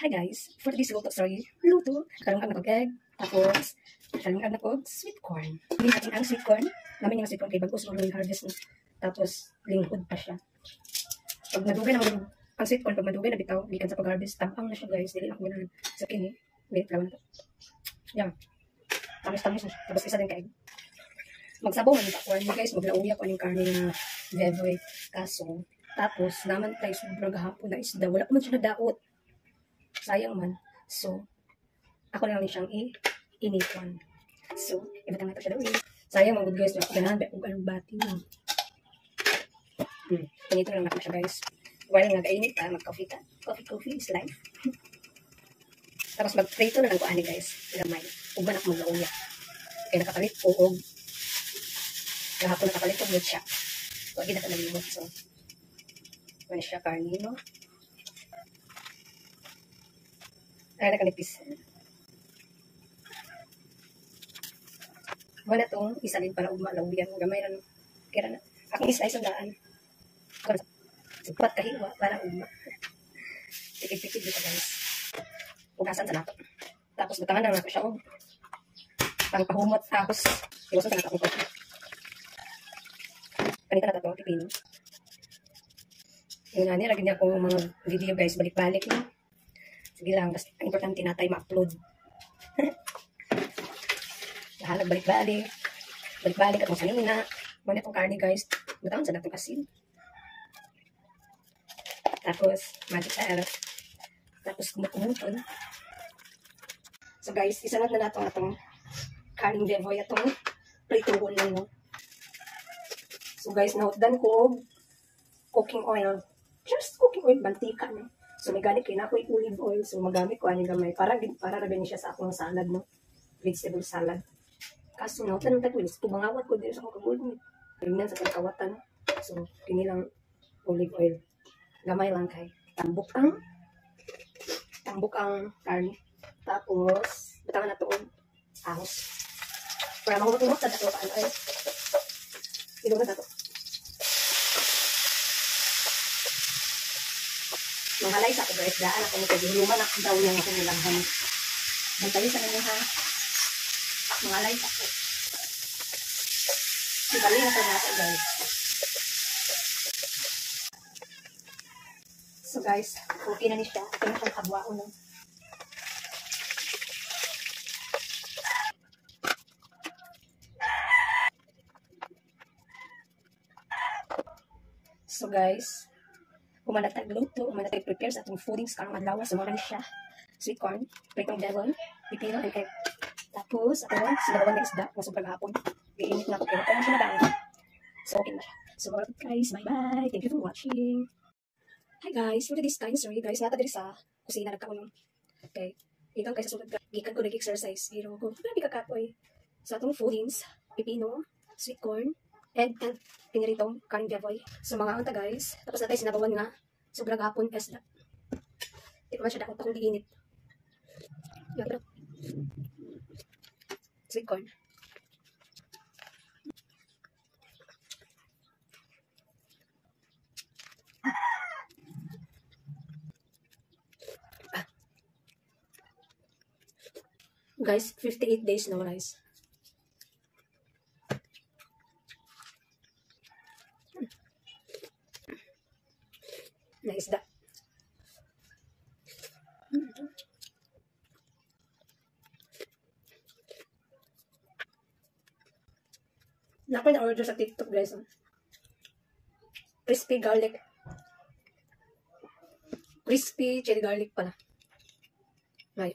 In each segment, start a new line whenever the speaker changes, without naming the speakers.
Hi guys, for today's luto, karong na egg, tapos karong na sweet corn. Hindi natin ang sweet corn, namin yung sweet corn kay bago siguro yung harvest ni. Tapos lingkod pa siya. Pag madugay na ang sweet corn, pag madugay na bitaw, gikan sa pag-harvest, tampang na siya guys, dili na ko ganahan. Sa kini, wait, gawin na to. Yan. Tamis-tamis na siya. Tapos isa din ka egg. Magsabaw man yung corn guys, maglauya ko yung karne na vevoy. Kaso, tapos naman tayo sobrang hapon na isda. Wala ko man siya nadaot. Sayang man. So, ako na lang siyang initon. So, ibatang natin siya daw. Sayang mga good guys. Ganahan ba kung bati mo. Initon lang natin siya guys. While nga kainit pa, mag-coffee ka. Coffee is life. Tapos mag-prito na lang ko ani guys. Gamay. Uban ako maglauya. Kaya nakapalit uog. Kahapon nakapalit uog siya. Huwag na ka nalimot. So, ano siya karnino. Ay, nakalipis. Wala itong isalin para umalawbigan. Gamay na. Kaya na. Akong isa ay sandaan. Supat kahiwa para uma. Tikid-tikid dito guys. Ugasan sa nato. Tapos butangan na nato siya. Pang pahumot. Tapos iwasan sa nato. Kanita na ito. Pipino. Yung nga nilagyan niya akong mga video guys. Balik-balik no. Sige lang, basta ang importante natay ma-upload. Lahalag balik-balik. Balik-balik at kung saan na. Muna itong karne guys. Butawan sa natong asin. Tapos, magic sarap. Tapos, kumutumuton. So guys, isunod na natin itong karne vevoy. Itong prituhon lang. No? So guys, nautdan ko cooking oil. Just cooking oil, mantika. No? So, may ganit kayo na ako olive oil. So, magamit ko ani gamay. Para rin siya sa akong salad, no? Vegetable salad. Kaso, no? Tanong tagwilis. Pumangawat ko din sa akong kagulong. Tingnan sa pagkawatan. So, kinilang olive oil. Gamay lang kay. Tambok ang karne. Tapos, batangan na itoon. Ahos. Para mahumot-humot na ito. Paano ay? Ilunod na ito. Manghalay sa ako guys, daan ako nito. Huluman ako daw niyang ako nilanghan. Bantayin sa kanya ha. Manghalay sa ako. Sibali na sa nasa guys. So guys, okay na ni siya. Ito na siyang kabwao no. So guys, kumanatag luto, kumanatag prepare sa atong foodings karong adlaw sa mga siya. Sweet corn, pritong devon, pipino and egg. Tapos, ako sinabawan na isda na sobrang hapon. Iinit na ako kaya ito na siya madami. So, okay na siya. So, guys, bye-bye. Thank you for watching. Hi guys, for this time, sorry guys, nata diri sa kusina nagkaon. Okay. Ikaw guys, sulod gikan ko nag-exercise. Pero ko, grabe ka kapoy. So, atong foodings, pipino, sweet corn, egg, and piniritong karne vevoy. So, mga anta guys. Tapos natay sinabawan nga. Sobrang hapon isda. Hindi ko man siya dakot pa kung diinit. Yan. Sweet corn. Guys, 58 days no rice. Na isda. Nako na order sa TikTok guys. Crispy garlic. Crispy chili garlic pala. Right.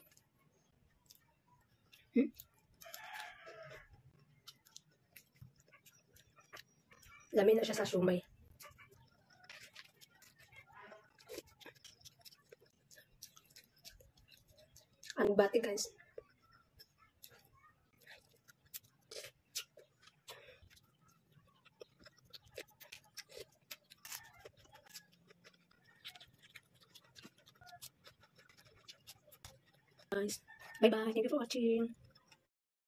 Lamin na siya sa shumay. Ang bati guys. Guys, bye bye. Thank you for watching.